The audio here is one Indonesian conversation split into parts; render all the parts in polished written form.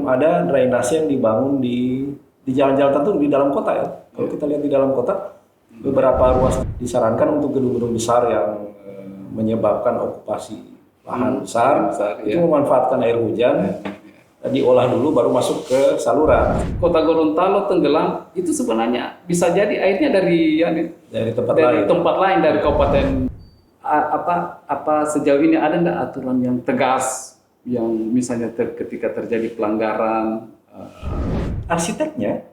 belum ada drainase yang dibangun di jalan-jalan tertentu di dalam kota ya. Kalau kita lihat di dalam kota, beberapa ruas disarankan untuk gedung-gedung besar yang menyebabkan okupasi lahan besar, itu memanfaatkan air hujan, diolah dulu baru masuk ke saluran. Kota Gorontalo tenggelam itu sebenarnya bisa jadi airnya dari tempat lain dari kabupaten. Apa sejauh ini ada nggak aturan yang tegas yang misalnya ketika terjadi pelanggaran? Arsiteknya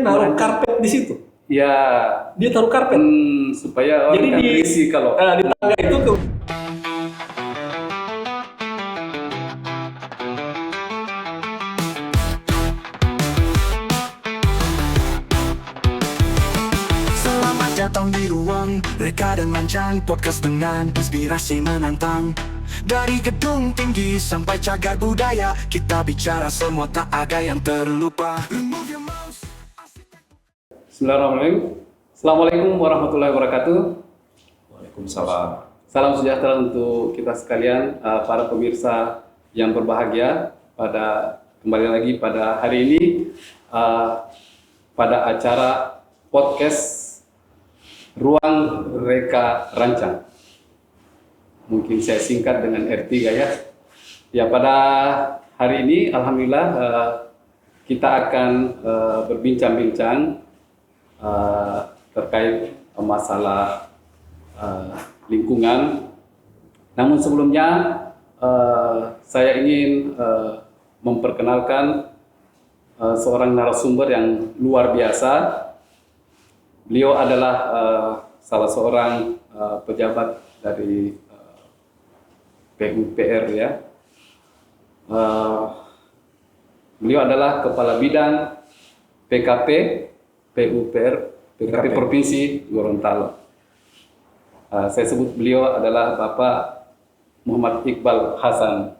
naruh karpet di situ. Ya, dia taruh karpet supaya orang kan berisi kalau di tangga itu ke. Selamat datang di ruang Reka dan Lancang, podcast dengan inspirasi menantang. Dari gedung tinggi sampai cagar budaya, kita bicara semua tak ada yang terlupa. Bismillahirrahmanirrahim. Assalamualaikum warahmatullahi wabarakatuh. Waalaikumsalam. Salam sejahtera untuk kita sekalian, para pemirsa yang berbahagia. Kembali lagi pada hari ini pada acara podcast Ruang Reka Rancang. Mungkin saya singkat dengan R3 ya. Ya, pada hari ini alhamdulillah kita akan berbincang-bincang terkait masalah lingkungan. Namun sebelumnya saya ingin memperkenalkan seorang narasumber yang luar biasa. Beliau adalah salah seorang pejabat dari PUPR ya. Beliau adalah Kepala Bidang PKP PUPR Provinsi Gorontalo. Saya sebut beliau adalah Bapak Muhammad Iqbal Hasan.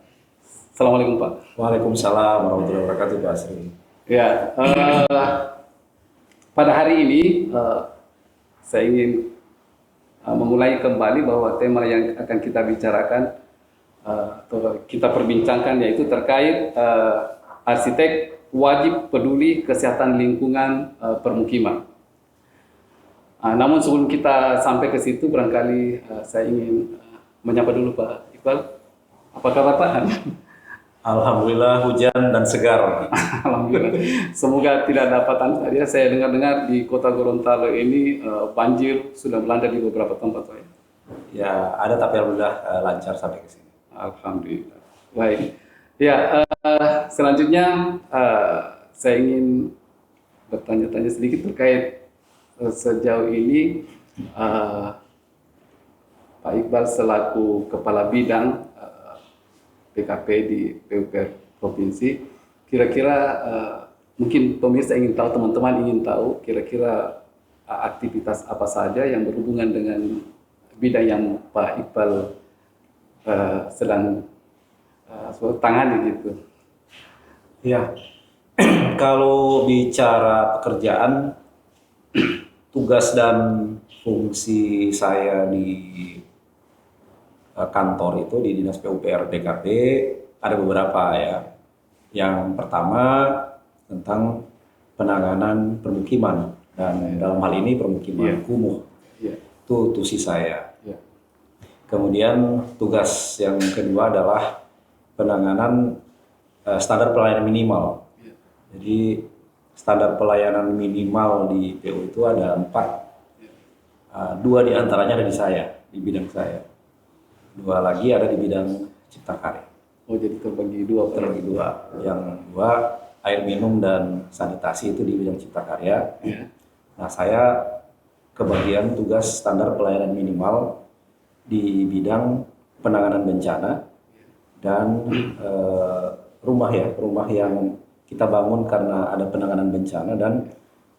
Assalamualaikum Pak. Waalaikumsalam warahmatullahi wabarakatuh Pak Asri. Ya, pada hari ini saya ingin memulai kembali bahwa tema yang akan kita bicarakan atau kita perbincangkan yaitu terkait arsitek wajib peduli kesehatan lingkungan permukiman. Namun sebelum kita sampai ke situ, barangkali saya ingin menyapa dulu Pak Iqbal. Apa kabar Pak? Alhamdulillah hujan dan segar. Alhamdulillah. Semoga tidak dapat tadi saya dengar-dengar di kota Gorontalo ini banjir sudah melanda di beberapa tempat Pak. Ya ada, tapi alhamdulillah lancar sampai ke sini. Alhamdulillah. Baik. Ya, selanjutnya saya ingin bertanya-tanya sedikit terkait sejauh ini Pak Iqbal selaku Kepala Bidang PKP di PUPR Provinsi, kira-kira mungkin pemirsa ingin tahu, teman-teman ingin tahu kira-kira aktivitas apa saja yang berhubungan dengan bidang yang Pak Iqbal sedang tangani gitu. Ya, kalau bicara pekerjaan, tugas dan fungsi saya di kantor itu di Dinas PUPR DKP ada beberapa ya. Yang pertama tentang penanganan permukiman, dan dalam hal ini permukiman kumuh. Itu tusi saya. Kemudian tugas yang kedua adalah penanganan standar pelayanan minimal. Jadi standar pelayanan minimal di PU itu ada 4. 2 diantaranya ada di saya, di bidang saya. 2 lagi ada di bidang cipta karya. Oh, jadi terbagi 2. Terbagi 2. Yang 2 air minum dan sanitasi itu di bidang cipta karya. Nah, saya kebagian tugas standar pelayanan minimal di bidang penanganan bencana dan rumah yang kita bangun karena ada penanganan bencana, dan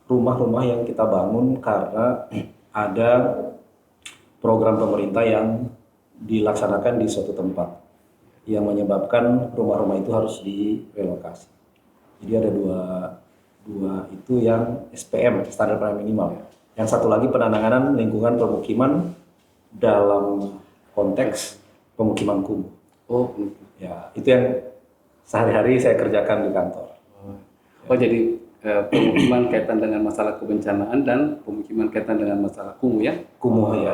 rumah-rumah yang kita bangun karena ada program pemerintah yang dilaksanakan di suatu tempat yang menyebabkan rumah-rumah itu harus direlokasi. Jadi ada dua itu yang SPM, standar pelayanan minimal. Yang satu lagi penanganan lingkungan permukiman dalam konteks pemukiman kumuh. Oh, ya itu yang sehari-hari saya kerjakan di kantor. Oh jadi pemukiman kaitan dengan masalah kebencanaan dan pemukiman kaitan dengan masalah kumuh ya? Kumuh ya.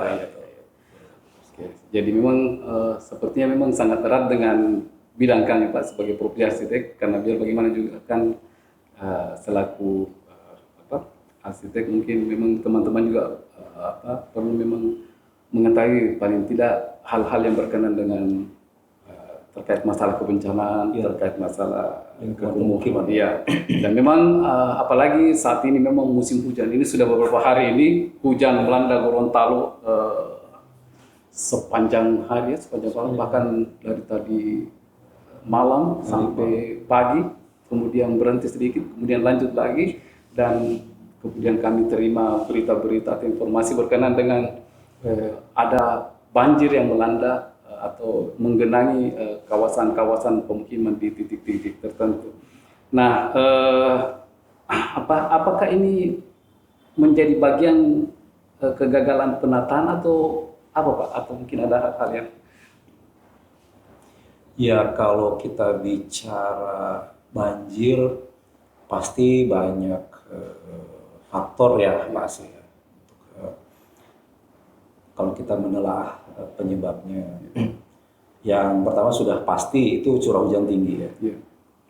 Oke. Jadi memang sepertinya memang sangat erat dengan bidang kami Pak sebagai properti arsitek, karena biar bagaimana juga kan selaku arsitek mungkin memang teman-teman juga perlu memang mengetahui paling tidak hal-hal yang berkenaan dengan terkait masalah kebencanaan, terkait masalah pemukiman. Iya. Dan memang apalagi saat ini memang musim hujan. Ini sudah beberapa hari ini hujan melanda Gorontalo sepanjang hari, sepanjang malam, bahkan dari tadi malam sampai pagi, kemudian berhenti sedikit, kemudian lanjut lagi, dan kemudian kami terima berita-berita atau informasi berkenaan dengan ada banjir yang melanda atau menggenangi kawasan-kawasan pemukiman di titik-titik tertentu. Nah, apakah ini menjadi bagian kegagalan penataan atau apa Pak? Atau mungkin ada hal-hal yang Ya, kalau kita bicara banjir, pasti banyak faktor ya, Pak Asri. Kalau kita menelah penyebabnya, yang pertama sudah pasti itu curah hujan tinggi ya. Yeah.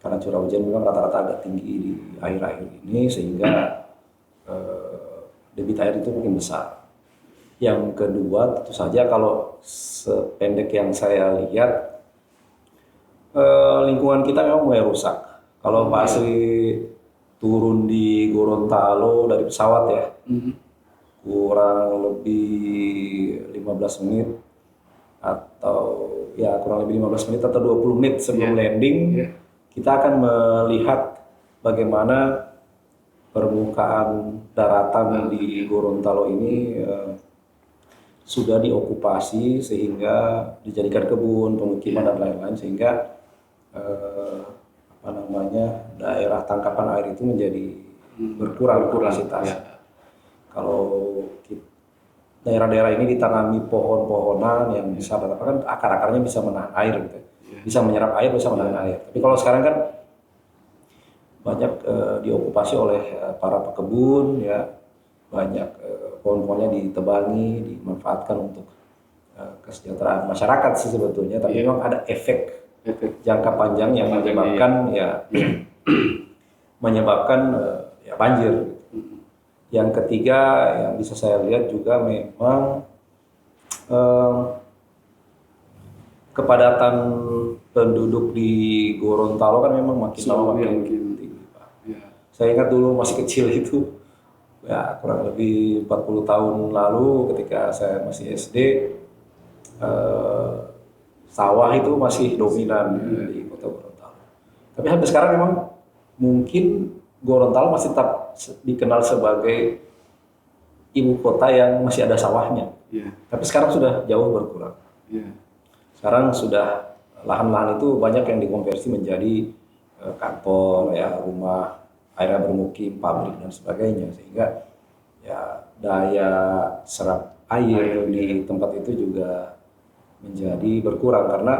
Karena curah hujan memang rata-rata agak tinggi di akhir-akhir ini, sehingga debit air itu mungkin besar. Yang kedua, tentu saja kalau sependek yang saya lihat, lingkungan kita memang mulai rusak. Kalau Pak Asri turun di Gorontalo dari pesawat ya, kurang lebih 15 menit atau ya kurang lebih 15 menit atau 20 menit sebelum landing, kita akan melihat bagaimana permukaan daratan di Gorontalo ini sudah diokupasi sehingga dijadikan kebun, pemukiman dan lain-lain, sehingga daerah tangkapan air itu menjadi berkurang kapasitas. Kalau daerah-daerah ini ditanami pohon-pohonan yang bisa kan akar-akarnya bisa menahan air gitu. Bisa menyerap air, bisa menahan air. Tapi kalau sekarang kan banyak diokupasi oleh para pekebun ya, banyak pohon-pohonnya ditebangi, dimanfaatkan untuk kesejahteraan masyarakat sih sebetulnya, tapi memang ada efek jangka panjang yang menyebabkan banjir. Yang ketiga yang bisa saya lihat juga memang kepadatan penduduk di Gorontalo kan memang makin lama makin tinggi, Pak. Saya ingat dulu masih kecil itu, ya kurang lebih 40 tahun lalu ketika saya masih SD, sawah itu masih dominan di kota Gorontalo. Tapi sampai sekarang memang mungkin Gorontalo masih tetap dikenal sebagai ibu kota yang masih ada sawahnya. Tapi sekarang sudah jauh berkurang. Sekarang sudah lahan-lahan itu banyak yang dikonversi menjadi kantor, ya rumah, area bermukim, pabrik dan sebagainya, sehingga ya daya serap air di tempat itu juga menjadi berkurang, karena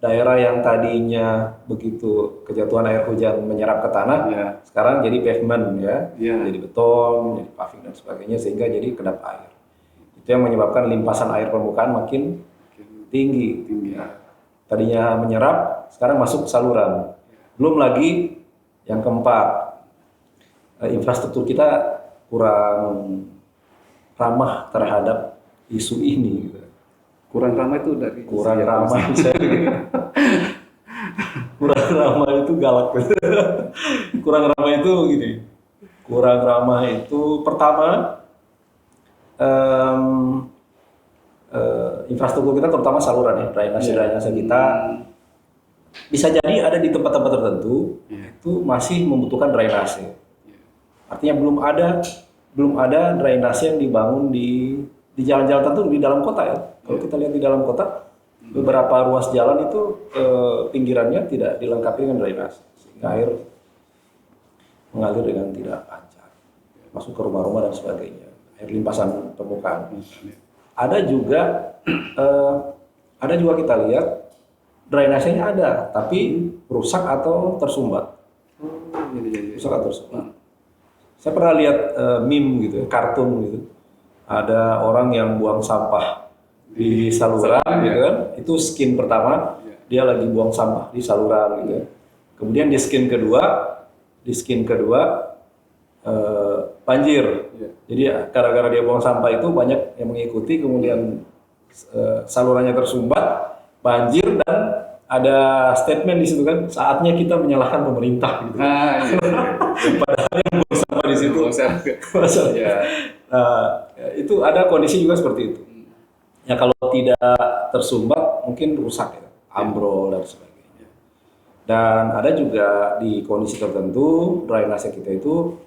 daerah yang tadinya begitu kejatuhan air hujan menyerap ke tanah, sekarang jadi pavement ya, jadi beton, jadi paving dan sebagainya, sehingga jadi kedap air. Itu yang menyebabkan limpasan air permukaan makin tinggi. Ya. Tadinya menyerap, sekarang masuk ke saluran. Belum lagi yang keempat, infrastruktur kita kurang ramah terhadap isu ini. Kurang ramah itu dari kurang ramah kurang ramah itu galak. Kurang ramah itu gini, kurang ramah itu pertama infrastruktur kita terutama saluran ya, drainase kita bisa jadi ada di tempat-tempat tertentu itu masih membutuhkan drainase. Artinya belum ada drainase yang dibangun di jalan-jalan tertentu di dalam kota ya. Kalau kita lihat di dalam kota, beberapa ruas jalan itu pinggirannya tidak dilengkapi dengan drainase, sehingga air mengalir dengan tidak lancar, masuk ke rumah-rumah dan sebagainya. Air limpasan permukaan. Ada juga kita lihat drainasenya ada, tapi rusak atau tersumbat. Rusak atau tersumbat. Saya pernah lihat meme gitu, kartun gitu. Ada orang yang buang sampah di saluran gitu kan. Itu skin pertama, dia lagi buang sampah di saluran gitu. Kemudian di skin kedua banjir. Jadi gara-gara dia buang sampah itu banyak yang mengikuti, kemudian salurannya tersumbat, banjir, dan ada statement di situ kan, saatnya kita menyalahkan pemerintah gitu. Padahal yang buang sampah di situ masalah. Itu ada kondisi juga seperti itu. Ya kalau tidak tersumbat mungkin rusak ya, ambrol dan sebagainya. Dan ada juga di kondisi tertentu drainase kita itu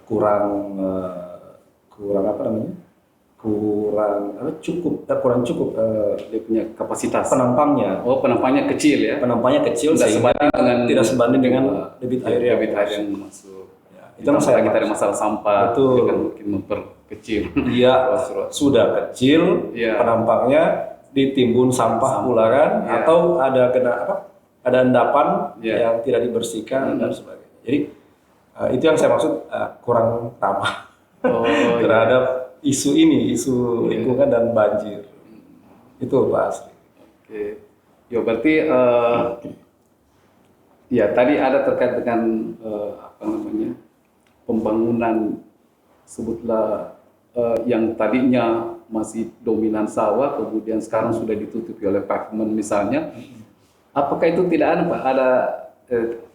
kurang cukup dia punya kapasitas penampangnya. Penampangnya kecil ya. Penampangnya kecil sehingga tidak sebanding dengan debit air yang masuk. Itu masalah kita ada masalah sampah, betul. Kan mungkin memperkecil. Iya, sudah kecil penampangnya, ditimbun sampah pula kan, atau ada ada endapan yang tidak dibersihkan dan sebagainya. Jadi itu yang saya maksud kurang ramah terhadap isu lingkungan dan banjir. Itu Pak Asri. Oke. Ya berarti ya tadi ada terkait dengan pembangunan, sebutlah yang tadinya masih dominan sawah, kemudian sekarang sudah ditutupi oleh pavement misalnya. Apakah itu tidak ada Pak? Ada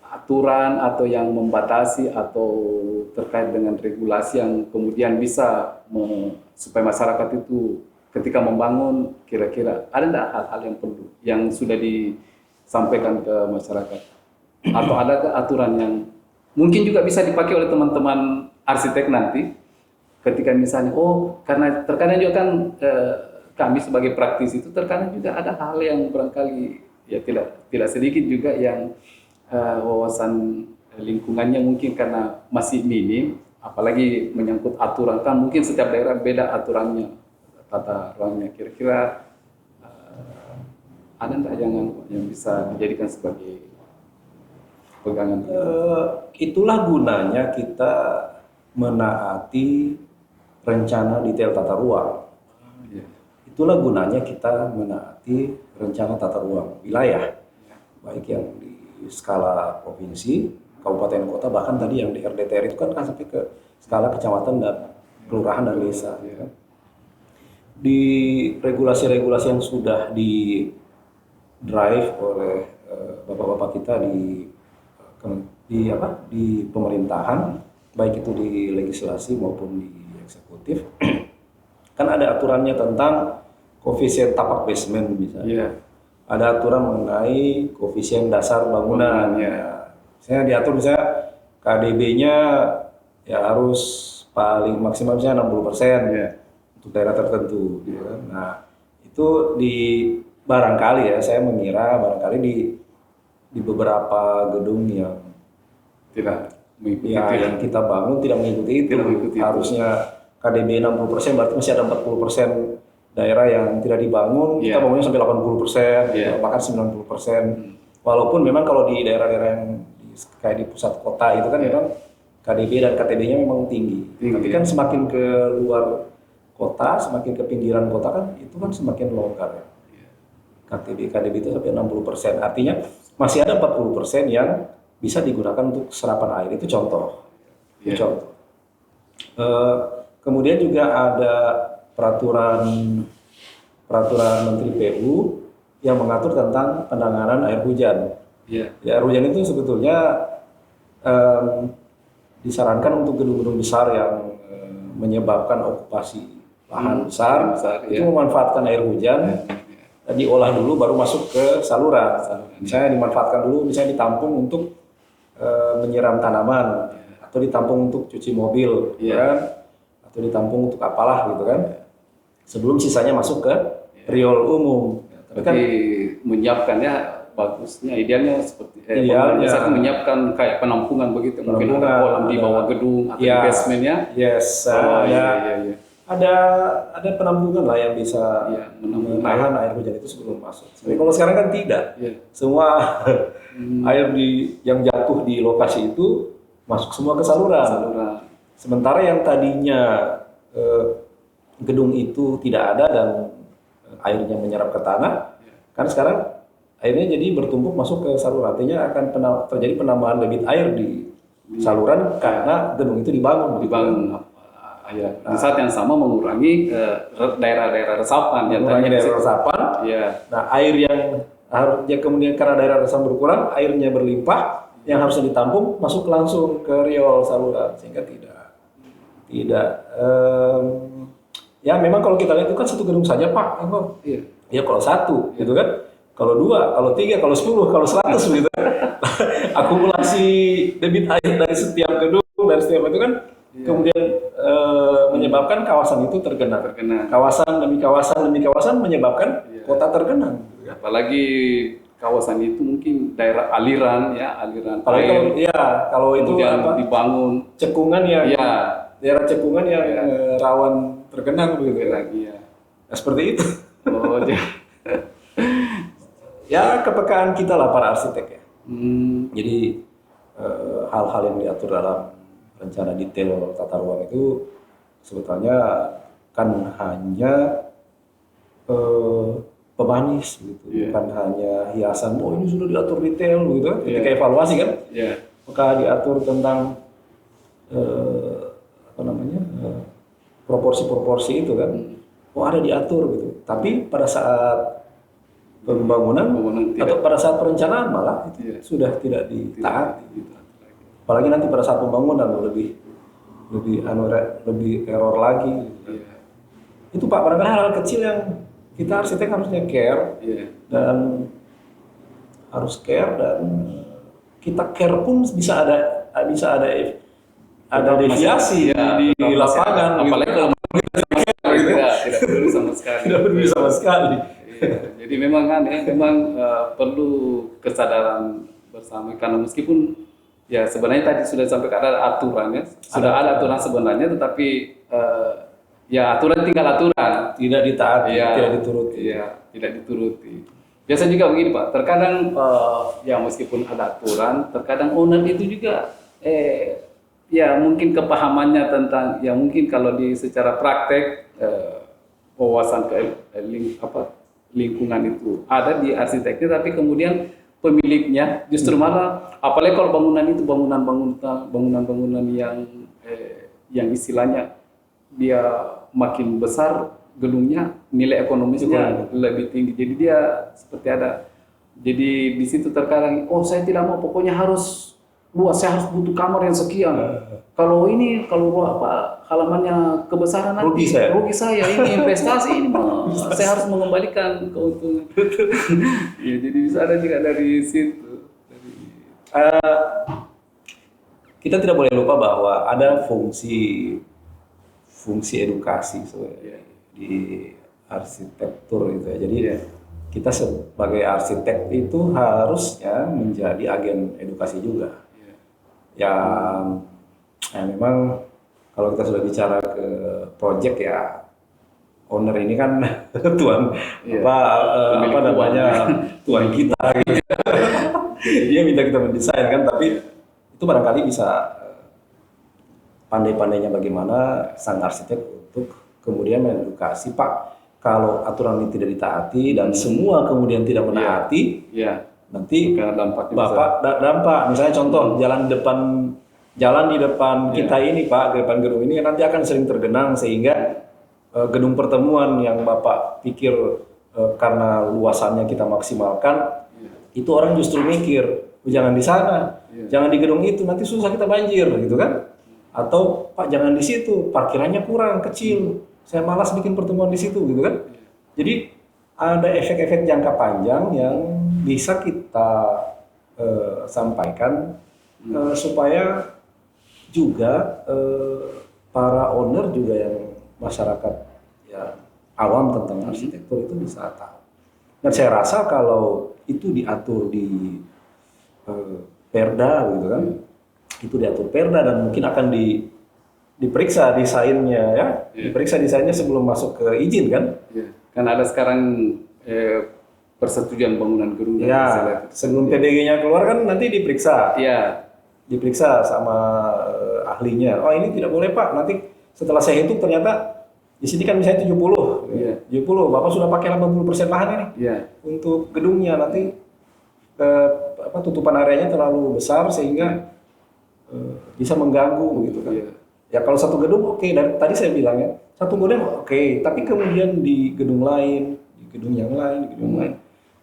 aturan atau yang membatasi atau terkait dengan regulasi yang kemudian bisa supaya masyarakat itu ketika membangun kira-kira ada tidak hal-hal yang perlu yang sudah disampaikan ke masyarakat, atau ada aturan yang mungkin juga bisa dipakai oleh teman-teman arsitek nanti ketika misalnya karena terkadang juga kan kami sebagai praktisi itu terkadang juga ada hal yang barangkali ya tidak sedikit juga yang wawasan lingkungannya mungkin karena masih minim, apalagi menyangkut aturan kan mungkin setiap daerah beda aturannya, tata ruangnya. Kira-kira ada nggak yang bisa dijadikan sebagai pegangan? Itulah gunanya kita menaati rencana detail tata ruang. Itulah gunanya kita menaati rencana tata ruang wilayah, baik yang di skala provinsi, kabupaten, kota, bahkan tadi yang di RDTR itu kan sampai ke skala kecamatan dan kelurahan dan desa. Ya. Di regulasi-regulasi yang sudah di drive oleh bapak-bapak kita di pemerintahan, baik itu di legislasi maupun di eksekutif, kan ada aturannya tentang koefisien tapak basement misalnya. Ada aturan mengenai koefisien dasar bangunan. Misalnya diatur misalnya KDB-nya ya harus paling maksimal misalnya 60% untuk daerah tertentu. Gitu kan. Nah itu barangkali ya, saya mengira barangkali di beberapa gedung yang tidak mengikuti yang kita bangun tidak mengikuti itu. Harusnya KDB 60%, berarti masih ada 40% daerah yang tidak dibangun, kita bangunnya sampai 80%, bahkan 90%. Walaupun memang kalau di daerah-daerah yang kayak di pusat kota itu kan memang KDB dan KTB-nya memang tinggi. Tapi kan semakin ke luar kota, semakin ke pinggiran kota kan itu kan semakin longgar. KDB itu sampai 60%. Artinya masih ada 40% yang bisa digunakan untuk serapan air. Itu contoh. Contoh. Kemudian juga ada peraturan Menteri PU yang mengatur tentang penanganan air hujan. Ya, air hujan itu sebetulnya disarankan untuk gedung-gedung besar yang menyebabkan okupasi lahan besar itu memanfaatkan air hujan, diolah dulu baru masuk ke saluran. Misalnya dimanfaatkan dulu, misalnya ditampung untuk menyiram tanaman, atau ditampung untuk cuci mobil, kan? Atau ditampung untuk apalah gitu kan. Sebelum sisanya masuk ke riol umum. Tapi menyiapkannya bagusnya, idealnya seperti misalkan menyiapkan kayak penampungan begitu, mungkin ada kolam di bawah gedung atau di basementnya. ada penampungan lah yang bisa Iya, menampung menahan air hujan itu sebelum masuk. Tapi kalau sekarang kan tidak. Iya. Semua air yang jatuh di lokasi itu masuk semua ke saluran. Saluran. Sementara yang tadinya gedung itu tidak ada dan airnya menyerap ke tanah, kan sekarang airnya jadi bertumpuk masuk ke saluran. Artinya akan terjadi penambahan debit air di saluran karena gedung itu dibangun. Ya, di saat yang sama mengurangi daerah-daerah resapan. Mengurangi daerah resapan. Ya. Nah, air yang harusnya kemudian karena daerah resapan berkurang, airnya berlimpah, yang harusnya ditampung masuk langsung ke riol saluran sehingga tidak ya memang kalau kita lihat itu kan satu gedung saja Pak. Iya. Ya kalau satu gitu kan. Kalau 2, kalau 3, kalau 10, kalau 100 gitu. Akumulasi debit air dari setiap gedung, dari setiap itu kan kemudian menyebabkan kawasan itu tergenang. Kawasan demi kawasan menyebabkan kota tergenang. Apalagi kawasan itu mungkin daerah aliran Apalagi kalau itu dibangun cekungan daerah cekungan yang rawan tergenang begitu lagi ya. Nah, seperti itu. Oh, ya kepekaan kita lah para arsitek ya. Jadi hal-hal yang diatur dalam rencana detail tata ruang itu sebetulnya kan hanya pemanis gitu, bukan hanya hiasan. Oh ini sudah diatur detail gitu. Ketika evaluasi kan, maka diatur tentang proporsi-proporsi itu kan. Oh ada diatur gitu. Tapi pada saat pembangunan atau pada saat perencanaan malah itu sudah tidak ditaati. Apalagi nanti pada saat pembangunan lebih error lagi. Itu Pak, barangkali hal kecil yang kita arsitek harusnya care dan kita care pun bisa ada deviasi di lapangan. Apalagi kalau tidak peduli sama sekali. Tidak peduli sama sekali. Jadi memang perlu kesadaran bersama karena meskipun ya sebenarnya tadi sudah sampai ada aturan ya, sudah ada aturan sebenarnya, tetapi ya aturan tinggal aturan, tidak ditaati, tidak dituruti. Iya, tidak dituruti. Biasa juga begini Pak, terkadang ya meskipun ada aturan, terkadang owner itu juga ya mungkin kepahamannya tentang ya mungkin kalau secara praktek wawasan lingkungan itu ada di arsiteknya, tapi kemudian pemiliknya justru malah apalagi kalau bangunan yang istilahnya dia makin besar gedungnya, nilai ekonomisnya lebih tinggi, jadi dia seperti jadi di situ terkadang saya tidak mau, pokoknya harus luas, saya harus butuh kamar yang sekian. Kalau halamannya kebesaran nanti rugi saya, ini investasi ini saya harus mengembalikan keuntungan. Ya, jadi bisa ada juga dari situ. Kita tidak boleh lupa bahwa ada fungsi edukasi di arsitektur gitu ya. Jadi kita sebagai arsitek itu harusnya menjadi agen edukasi juga. Yang memang kalau kita sudah bicara ke project ya, owner ini kan tuan tuan kita gitu. Jadi dia minta kita mendesain kan, tapi itu barangkali bisa pandai-pandainya bagaimana sang arsitek untuk kemudian mengedukasi, Pak, kalau aturan ini tidak ditaati dan semua kemudian tidak menaati, nanti dampak misalnya contoh jalan di depan kita ini Pak, di depan gedung ini nanti akan sering tergenang sehingga gedung pertemuan yang Bapak pikir karena luasannya kita maksimalkan, itu orang justru mikir jangan di sana, jangan di gedung itu, nanti susah kita banjir gitu kan. Atau Pak jangan di situ, parkirannya kurang, kecil, saya malas bikin pertemuan di situ gitu kan. Jadi ada efek-efek jangka panjang yang bisa kita sampaikan supaya juga para owner juga yang masyarakat ya awam tentang arsitektur itu bisa tahu. Dan saya rasa kalau itu diatur di Perda gitu kan, itu diatur Perda dan mungkin akan diperiksa desainnya ya, diperiksa desainnya sebelum masuk ke izin kan? Ya. Kan ada sekarang persetujuan bangunan gedung. Ya, sebelum PDG-nya keluar kan nanti diperiksa. Iya. Diperiksa sama ahlinya. Oh ini tidak boleh Pak. Nanti setelah saya hitung ternyata di sini kan misalnya 70. Iya. 70. Bapak sudah pakai 80% lahan ini. Iya. Untuk gedungnya nanti tutupan areanya terlalu besar sehingga bisa mengganggu gitu kan. Iya. Ya kalau satu gedung oke, dan tadi saya bilang ya, satu gedung oke, tapi kemudian di gedung lain, di gedung yang lain, di gedung lain,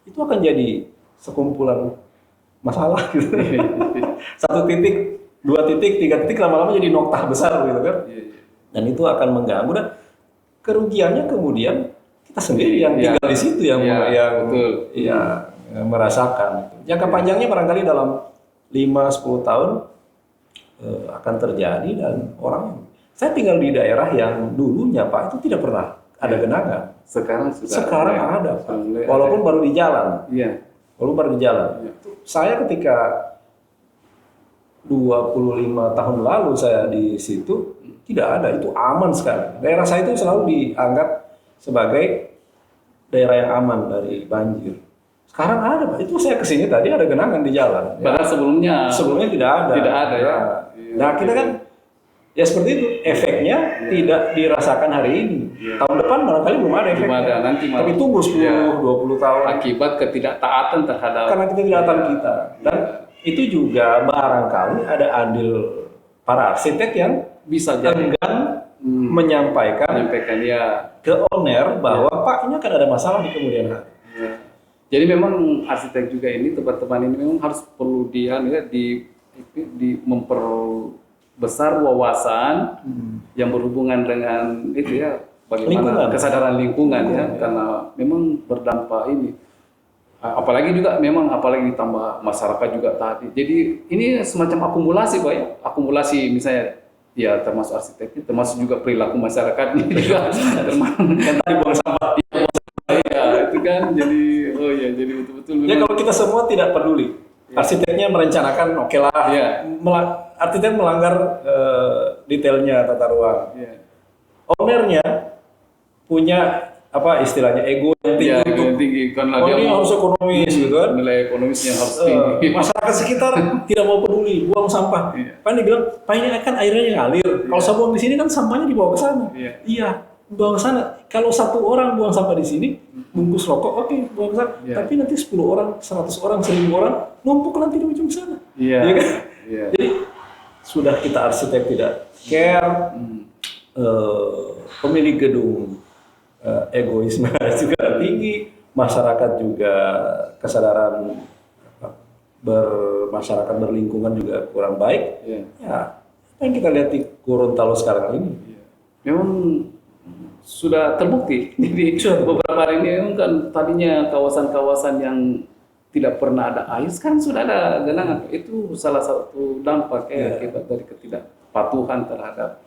itu akan jadi sekumpulan masalah gitu. Satu titik, dua titik, tiga titik lama-lama jadi noktah besar gitu kan. Dan itu akan mengganggu dan kerugiannya kemudian kita sendiri yang tinggal di situ yang betul. Ya merasakan. Jangka panjangnya barangkali dalam 5-10 tahun akan terjadi dan orang. Saya tinggal di daerah yang dulunya Pak itu tidak pernah ada genangan. Sekarang ada Pak. Walaupun baru di jalan. Iya. Walaupun baru di jalan. Saya ketika 25 tahun lalu saya di situ tidak ada, itu aman sekali. Daerah saya itu selalu dianggap sebagai daerah yang aman dari banjir. Sekarang ada Pak. Itu saya kesini tadi ada genangan di jalan. Padahal sebelumnya tidak ada. Tidak ada ya. Nah kita kan ya seperti itu. Efeknya tidak dirasakan hari ini. Tahun depan barangkali belum ada efeknya. Belum ada, nanti malah. Tapi tunggu 10-20 tahun. Akibat ketidaktaatan terhadap. Karena ketidaktaatan kita. Dan itu juga barangkali ada andil para arsitek yang bisa jadi enggan menyampaikan ya ke owner bahwa Pak ini akan ada masalah di kemudian hari. Ya. Jadi memang arsitek juga ini teman-teman ini memang harus perlu di memperbesar wawasan yang berhubungan dengan itu ya bagaimana kesadaran lingkungan ya karena memang berdampak ini. Apalagi ditambah masyarakat juga tadi. Jadi ini semacam akumulasi Pak ya. Akumulasi misalnya ya termasuk arsiteknya, termasuk juga perilaku masyarakatnya juga. Yang tadi buang sampah. Iya, itu kan jadi betul-betul. Ya kalau kita semua tidak peduli. Arsiteknya merencanakan oke lah. Arsitek melanggar detailnya tata ruang. Ownernya punya istilahnya ego yang tinggi. Ini harus ekonomis gitu kan. Nilai ekonomisnya harus tinggi. Masyarakat sekitar tidak mau peduli buang sampah. Pak ini bilang, Pak ini kan airnya ngalir. Kalau saya buang di sini kan sampahnya dibawa ke sana. Iya, bawa ke sana. Kalau satu orang buang sampah di sini, bungkus rokok, oke, bawa ke sana. Tapi nanti 10 orang, 100 orang, 1000 orang numpuk nanti di ujung sana. Iya kan? Jadi sudah kita arsitek tidak care, pemilik gedung egoisme juga tinggi, masyarakat juga kesadaran masyarakat berlingkungan juga kurang baik. Ya, apa yang kita lihat di Gorontalo sekarang ini. Memang sudah terbukti. Jadi beberapa hari ini kan tadinya kawasan-kawasan yang tidak pernah ada air, sekarang sudah ada genangan. Itu salah satu dampak akibat dari ketidakpatuhan terhadap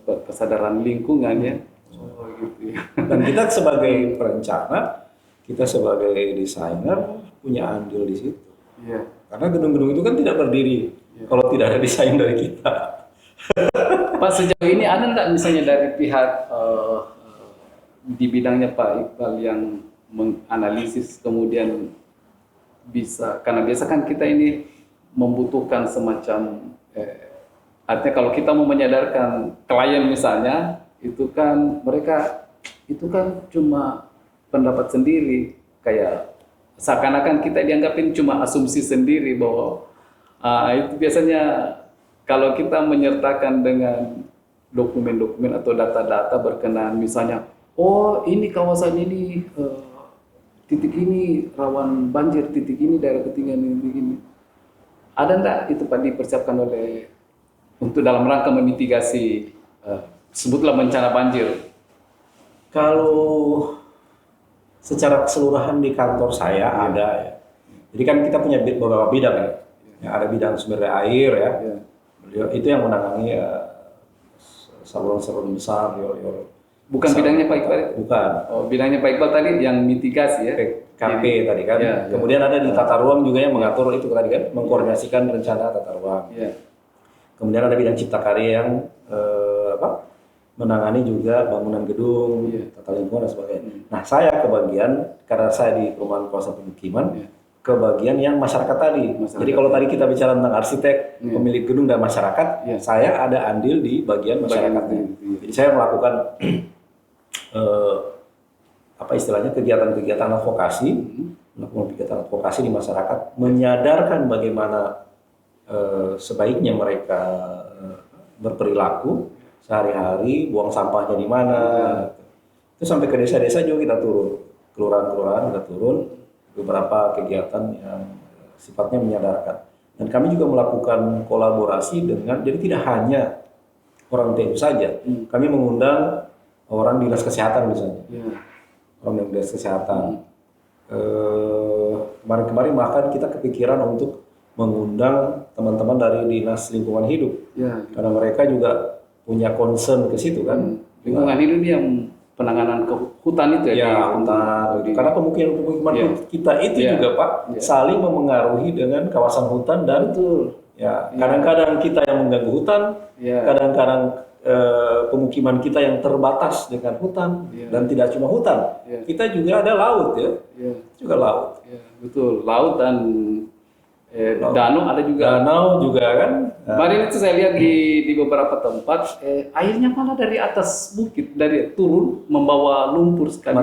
berkesadaran lingkungan ya. Gitu ya. Dan kita sebagai perencana, kita sebagai desainer punya andil di situ. Karena gedung-gedung itu kan tidak berdiri kalau tidak ada desain dari kita. Pak, sejauh ini ada nggak misalnya dari pihak di bidangnya Pak Iqbal yang menganalisis kemudian bisa, karena biasa kan kita ini membutuhkan semacam artinya kalau kita mau menyadarkan klien misalnya itu kan mereka itu kan cuma pendapat sendiri, kayak seakan-akan kita dianggapin cuma asumsi sendiri bahwa itu biasanya kalau kita menyertakan dengan dokumen-dokumen atau data-data berkenaan misalnya ini kawasan ini titik ini rawan banjir, titik ini daerah ketinggian ini, ada enggak itu Pak dipersiapkan oleh untuk dalam rangka memitigasi sebutlah bencana banjir? Kalau secara keseluruhan di kantor saya ada ya. Jadi kan kita punya beberapa bidang ya. Ada bidang sumber daya air ya. Beliau itu yang menangani saluran-saluran besar. Bukan bidangnya Pak Iqbal? Bukan. Oh, bidangnya Pak Iqbal tadi yang mitigasi ya. KP tadi kan. Kemudian ada di tata ruang juga yang mengatur itu tadi kan, mengkoordinasikan rencana tata ruang. kemudian ada bidang cipta karya yang menangani juga bangunan gedung, tata lingkungan dan sebagainya. Nah, saya kebagian karena saya di perumahan kawasan pemukiman, kebagian yang masyarakat tadi. Jadi kalau tadi kita bicara tentang arsitek, pemilik gedung dan masyarakat, saya ada andil di bagian masyarakatnya. Jadi saya melakukan apa istilahnya kegiatan-kegiatan advokasi, melakukan kegiatan advokasi di masyarakat, menyadarkan bagaimana sebaiknya mereka berperilaku sehari-hari, buang sampahnya di mana. Itu sampai ke desa-desa juga kita turun, kelurahan-kelurahan kita turun, beberapa kegiatan yang sifatnya menyadarkan. Dan kami juga melakukan kolaborasi dengan, jadi tidak hanya orang TU saja, kami mengundang orang dinas kesehatan misalnya, orang dinas kesehatan. Kemarin-kemarin bahkan kita kepikiran untuk mengundang teman-teman dari dinas lingkungan hidup, karena mereka juga punya concern ke situ kan. Lingkungan hidup yang penanganan ke hutan itu ya, hutan. Karena pemukiman kita itu juga Pak saling memengaruhi dengan kawasan hutan dan kadang-kadang kita yang mengganggu hutan, kadang-kadang pemukiman kita yang terbatas dengan hutan dan tidak cuma hutan, kita juga ada laut juga laut. Betul, laut dan danau ada juga. Danau juga kan. Kemarin itu saya lihat di beberapa tempat airnya malah dari atas bukit, dari turun membawa lumpur sekali.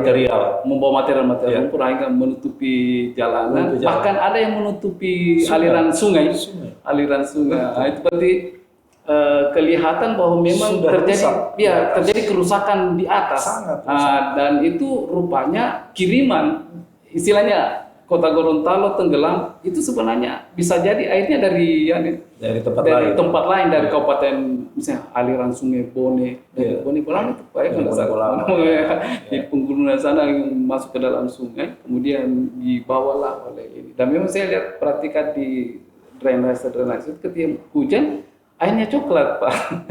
Membawa material lumpur hingga menutupi jalanan. Bahkan ada yang menutupi aliran sungai. Aliran sungai. Nah, itu berarti kelihatan bahwa memang terjadi kerusakan di atas. Dan itu rupanya kiriman, istilahnya Kota Gorontalo tenggelam itu sebenarnya bisa jadi airnya dari tempat lain dari kabupaten, misalnya aliran Sungai Bone, dari Bone Bolang itu di penggunaan sana yang masuk ke dalam sungai, kemudian dibawalah oleh ini. Dan memang saya lihat perhatikan di drainase itu ketika hujan airnya coklat Pak.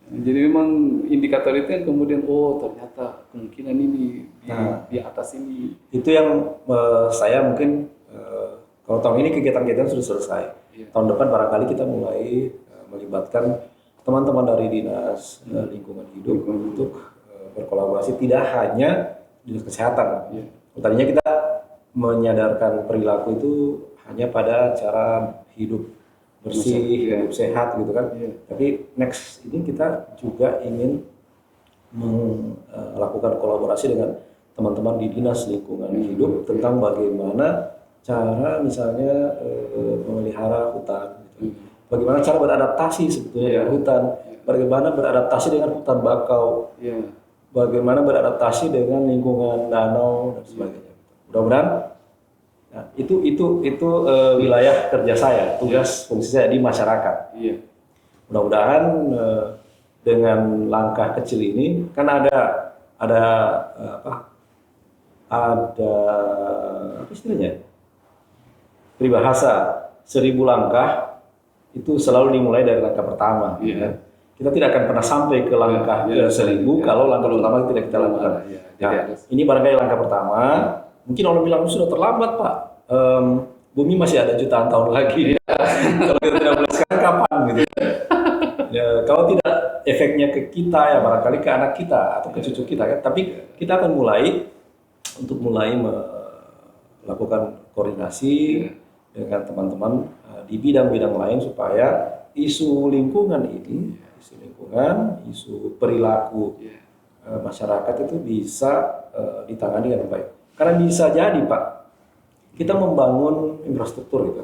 Jadi memang indikator itu yang kemudian ternyata kemungkinan ini di atas ini. Itu yang saya mungkin kalau tahun ini kegiatan-kegiatan sudah selesai. Tahun depan barangkali kita mulai melibatkan teman-teman dari dinas lingkungan hidup untuk berkolaborasi, tidak hanya dinas kesehatan. Tadinya kita menyadarkan perilaku itu hanya pada cara hidup bersih, hidup sehat gitu kan. Tapi next ini kita juga ingin melakukan kolaborasi dengan teman-teman di dinas lingkungan hidup tentang bagaimana cara misalnya memelihara hutan, gitu. Bagaimana cara beradaptasi sebetulnya dengan hutan, bagaimana beradaptasi dengan hutan bakau, bagaimana beradaptasi dengan lingkungan danau dan sebagainya. Mudah-mudahan itu wilayah kerja saya, tugas fungsi saya di masyarakat. Mudah-mudahan dengan langkah kecil ini kan ada apa istilahnya, peribahasa 1000 langkah itu selalu dimulai dari langkah pertama. Kita tidak akan pernah sampai ke langkah ke 1000 kalau langkah pertama tidak kita lakukan. Ini barangkali langkah pertama. Mungkin orang bilang sudah terlambat Pak, bumi masih ada jutaan tahun lagi. Kalau kita tidak mulai sekarang kapan gitu? Kalau tidak efeknya ke kita ya barangkali ke anak kita atau ke cucu kita kan. Tapi kita akan mulai melakukan koordinasi dengan teman-teman di bidang-bidang lain supaya isu lingkungan ini, isu perilaku masyarakat itu bisa ditangani dengan baik. Karena bisa jadi Pak, kita membangun infrastruktur gitu.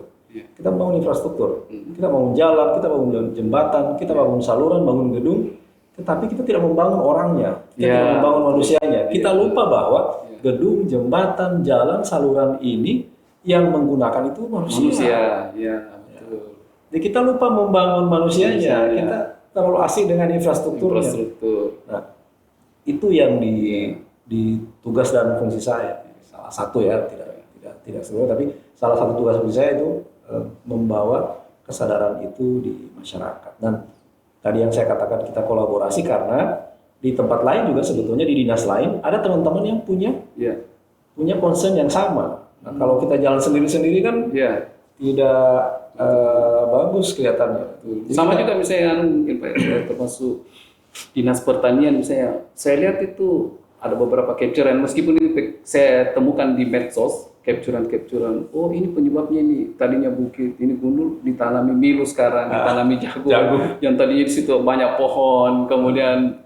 Kita membangun infrastruktur, kita bangun jalan, kita bangun jembatan, kita bangun saluran, bangun gedung, tetapi kita tidak membangun orangnya, kita tidak membangun manusianya. Kita lupa bahwa gedung, jembatan, jalan, saluran ini yang menggunakan itu manusia. Betul. Jadi kita lupa membangun manusianya, kita terlalu asik dengan infrastrukturnya. Nah, itu yang di tugas dan fungsi saya. Salah satu tidak semua, tapi salah satu tugas fungsi saya itu membawa kesadaran itu di masyarakat. Dan tadi yang saya katakan kita kolaborasi karena di tempat lain juga sebetulnya di dinas lain ada teman-teman yang punya concern yang sama. Nah, kalau kita jalan sendiri-sendiri kan tidak bagus kelihatannya. Sama juga misalnya mungkin Pak, termasuk Dinas Pertanian misalnya, saya lihat itu ada beberapa capturean, meskipun ini saya temukan di medsos, capturean, oh ini penyebabnya ini, tadinya bukit, ini gundul, ditanami milu sekarang, ditanami jagung, yang tadinya di situ banyak pohon, kemudian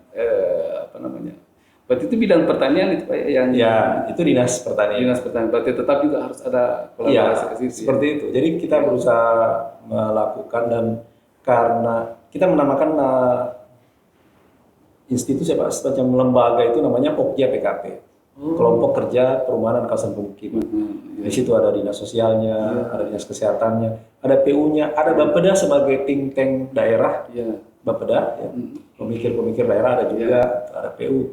berarti itu bidang pertanian itu Pak yang... Ya, itu Dinas Pertanian. Dinas Pertanian, berarti tetap juga harus ada kolaborasi ke situ. Seperti itu. Jadi kita berusaha melakukan, dan karena kita menamakan institusi semacam lembaga itu namanya Pokja PKP, Kelompok Kerja Perumahan dan Kawasan Pemukiman. Di situ ada dinas sosialnya, ada dinas kesehatannya, ada PU-nya, ada Bapeda sebagai think tank daerah, Bapeda, ya. Pemikir-pemikir daerah ada juga, ada PU,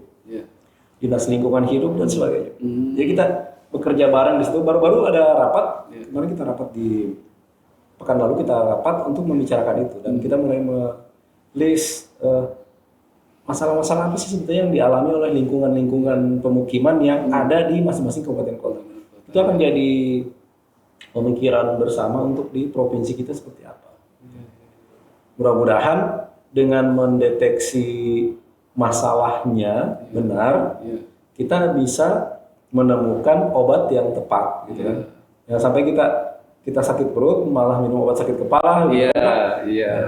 dinas lingkungan hidup dan sebagainya. Jadi kita bekerja bareng di situ. Baru-baru ada rapat, kemarin kita rapat di pekan lalu, kita rapat untuk membicarakan itu, dan kita mulai list masalah-masalah apa sih sebetulnya yang dialami oleh lingkungan-lingkungan pemukiman yang ada di masing-masing kabupaten kota. Itu akan jadi pemikiran bersama untuk di provinsi kita seperti apa. Mudah-mudahan dengan mendeteksi masalahnya benar, kita bisa menemukan obat yang tepat, gitu kan. Jangan sampai kita sakit perut malah minum obat sakit kepala.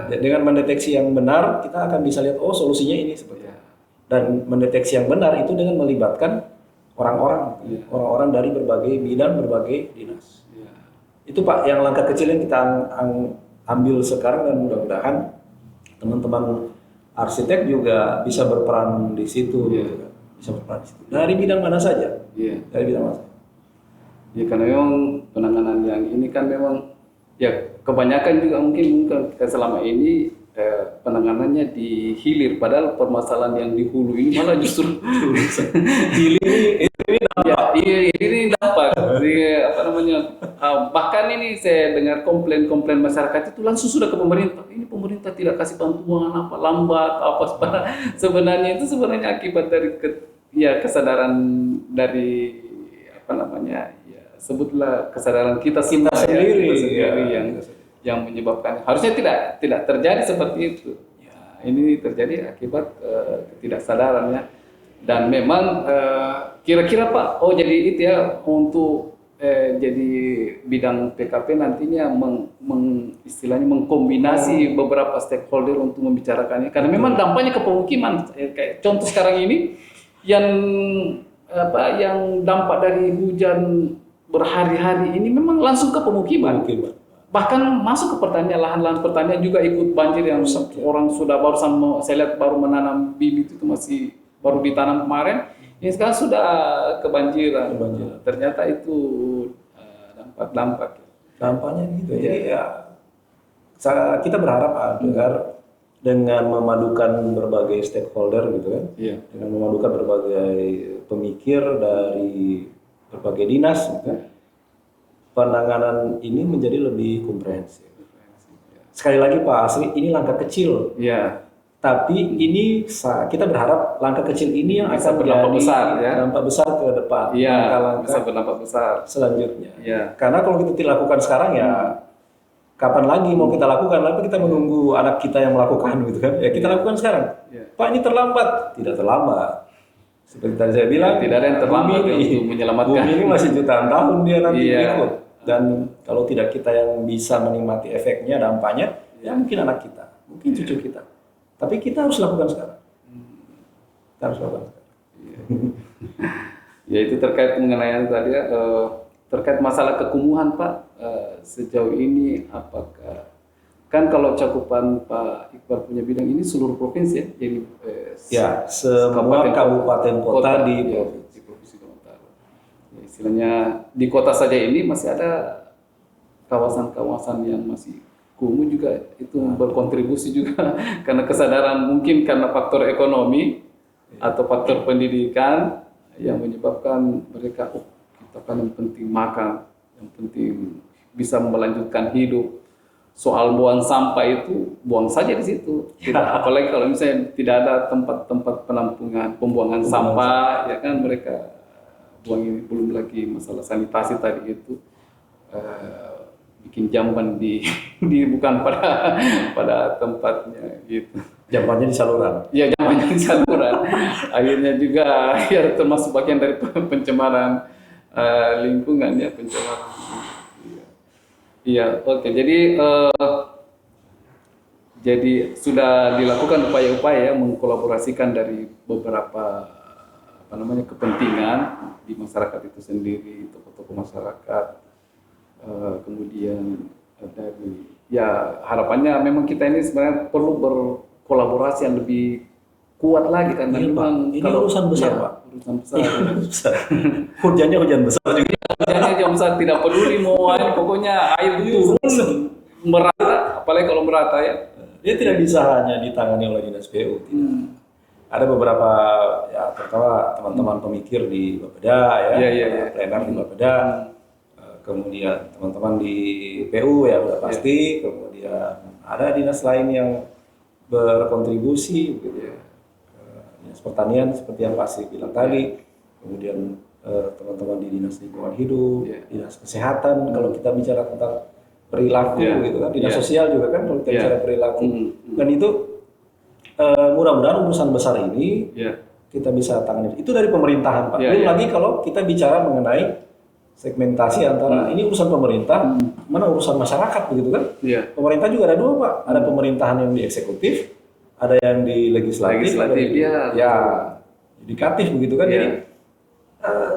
Dengan mendeteksi yang benar, kita akan bisa lihat solusinya ini seperti apa. Dan mendeteksi yang benar itu dengan melibatkan orang-orang dari berbagai bidang, berbagai dinas. Itu Pak yang langkah kecil yang kita ambil sekarang, dan mudah-mudahan teman-teman arsitek juga bisa berperan di situ. Gitu kan. Bisa berperan di situ. Dari bidang mana saja? Dari bidang mana saja? Ya karena memang penanganan yang ini kan memang ya kebanyakan juga mungkin selama ini penanganannya di hilir, padahal permasalahan yang di hulu ini malah justru ini dampak. Bahkan ini saya dengar komplain masyarakat itu langsung sudah ke pemerintah. Ini pemerintah tidak kasih bantuan apa, lambat apa. Sebenarnya itu akibat dari kesadaran dari sebutlah kesadaran kita semua sendiri yang menyebabkan. Harusnya tidak terjadi seperti itu. Ini terjadi akibat ketidaksadaran ya. Dan memang kira-kira Pak, jadi itu ya untuk jadi bidang PKP nantinya istilahnya mengkombinasi beberapa stakeholder untuk membicarakannya. Karena memang dampaknya ke pemukiman. Kayak contoh sekarang ini yang dampak dari hujan berhari-hari ini memang langsung ke pemukiman. Bahkan masuk ke pertanian, lahan-lahan pertanian juga ikut banjir yang orang sudah saya lihat baru menanam bibit itu masih baru ditanam kemarin, ini sekarang sudah kebanjiran. Ternyata itu dampaknya gitu. Jadi kita berharap agar dengan memadukan berbagai stakeholder gitu kan, dengan memadukan berbagai pemikir dari berbagai dinas gitu kan, penanganan ini menjadi lebih komprehensif. Sekali lagi Pak Asri, ini langkah kecil. Tapi ini kita berharap langkah kecil ini yang akan berdampak besar ke depan. Bisa berdampak besar selanjutnya. Karena kalau kita tidak lakukan sekarang kapan lagi mau kita lakukan? Lalu kita menunggu anak kita yang melakukan gitu kan? Ya kita lakukan sekarang. Pak ini terlambat, tidak terlambat. Seperti tadi saya bilang, tidak ada yang terlambat untuk menyelamatkan. Bumi ini masih jutaan tahun dia nanti ikut. Dan kalau tidak kita yang bisa menikmati efeknya, dampaknya, ya mungkin anak kita, mungkin cucu kita. Tapi kita harus lakukan sekarang. Kita harus lakukan sekarang. Ya itu terkait mengenai tadi terkait masalah kekumuhan Pak, sejauh ini apakah kan kalau cakupan Pak Iqbal punya bidang ini seluruh provinsi ya, jadi semua kabupaten kota di provinsi Gorontalo. Ya, istilahnya di kota saja ini masih ada kawasan-kawasan yang masih kumuh juga, itu berkontribusi juga karena kesadaran mungkin karena faktor ekonomi atau faktor pendidikan yang menyebabkan mereka kita kan yang penting makan, yang penting bisa melanjutkan hidup. Soal buang sampah itu buang saja di situ. Apalagi kalau misalnya tidak ada tempat-tempat pembuangan sampah, ya kan mereka buang ini, belum lagi masalah sanitasi tadi itu bikin jamban di bukan pada tempatnya gitu. Jambannya di saluran. Ya jambannya di saluran. Akhirnya juga ya termasuk bagian dari pencemaran lingkungan ya, pencemaran. Iya, oke. Jadi sudah dilakukan upaya-upaya ya, mengkolaborasikan dari beberapa kepentingan di masyarakat itu sendiri, tokoh-tokoh masyarakat, kemudian dari ya harapannya memang kita ini sebenarnya perlu berkolaborasi yang lebih kuat lagi karena Iya, Pak. memang Ini urusan besar, ya, Pak. urusan besar. Besar. Hujannya hujan besar juga. Hujannya jam besar tidak peduli mau air, pokoknya air turun merata, apalagi kalau merata ya. Dia tidak bisa hanya ditangani oleh dinas PU. Tidak. Ada beberapa ya terutama teman-teman pemikir di Bapeda ya, planner di Bapeda, kemudian teman-teman di PU ya udah pasti, kemudian ada dinas lain yang berkontribusi gitu ya. Dinas pertanian seperti yang Pak Sri bilang tadi, kemudian teman-teman di dinas lingkungan hidup, dinas kesehatan kalau kita bicara tentang perilaku gitu kan, dinas sosial juga kan kalau kita bicara perilaku, dan itu mudah-mudahan urusan besar ini kita bisa tangani. Itu dari pemerintahan Pak. Belum lagi kalau kita bicara mengenai segmentasi antara ini urusan pemerintah, mana urusan masyarakat begitu kan? Pemerintah juga ada dua Pak, ada pemerintahan yang di eksekutif, ada yang di legislatif, ada di yudikatif begitu kan? Jadi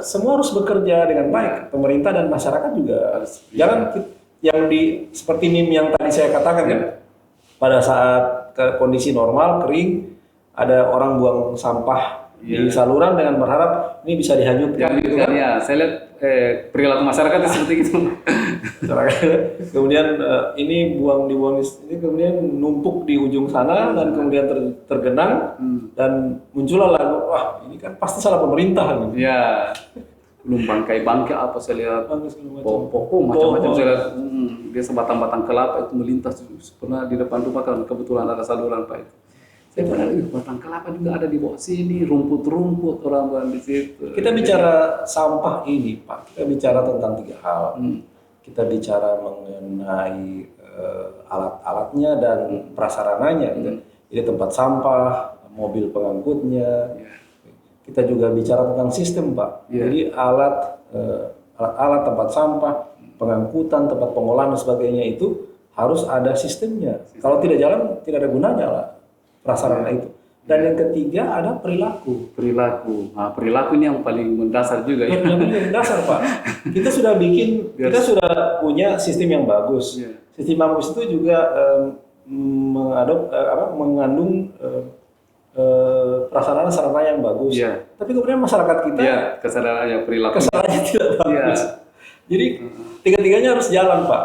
semua harus bekerja dengan baik, pemerintah dan masyarakat juga. Jangan yang seperti meme yang tadi saya katakan kan, pada saat kondisi normal kering ada orang buang sampah di saluran dengan berharap ini bisa dihanyutkan gitu kan? Ya, saya lihat perilaku masyarakat seperti itu. Kemudian ini dibuang ini kemudian numpuk di ujung sana dan kemudian tergenang dan muncullah lagu, wah ini kan pasti salah pemerintah gitu. Ya, belum bangkai apa saya lihat, pokok macam-macam saya lihat. Dia sebatang-batang kelapa itu melintas pernah di depan rumah kan, kebetulan ada saluran Pak itu. Saya pernah batang kelapa juga ada di bawah sini, rumput-rumput orang di situ. Kita bicara sampah ini Pak, kita bicara tentang tiga hal. Kita bicara mengenai alat-alatnya dan prasarananya, gitu. Jadi tempat sampah, mobil pengangkutnya. Kita juga bicara tentang sistem Pak. Jadi alat-alat tempat sampah, pengangkutan, tempat pengolahan dan sebagainya itu harus ada sistemnya. Kalau tidak jalan, tidak ada gunanya lah prasarana itu. Dan yang ketiga ada perilaku. Nah, perilaku ini yang paling mendasar juga ya. Yang mendasar Pak. Kita sudah kita sudah punya sistem yang bagus. Sistem bagus itu juga mengandung prasarana yang bagus. Tapi kemudian masyarakat kita kesadarannya perilaku. Kesadarannya tidak bagus. Jadi tiga-tiganya harus jalan Pak.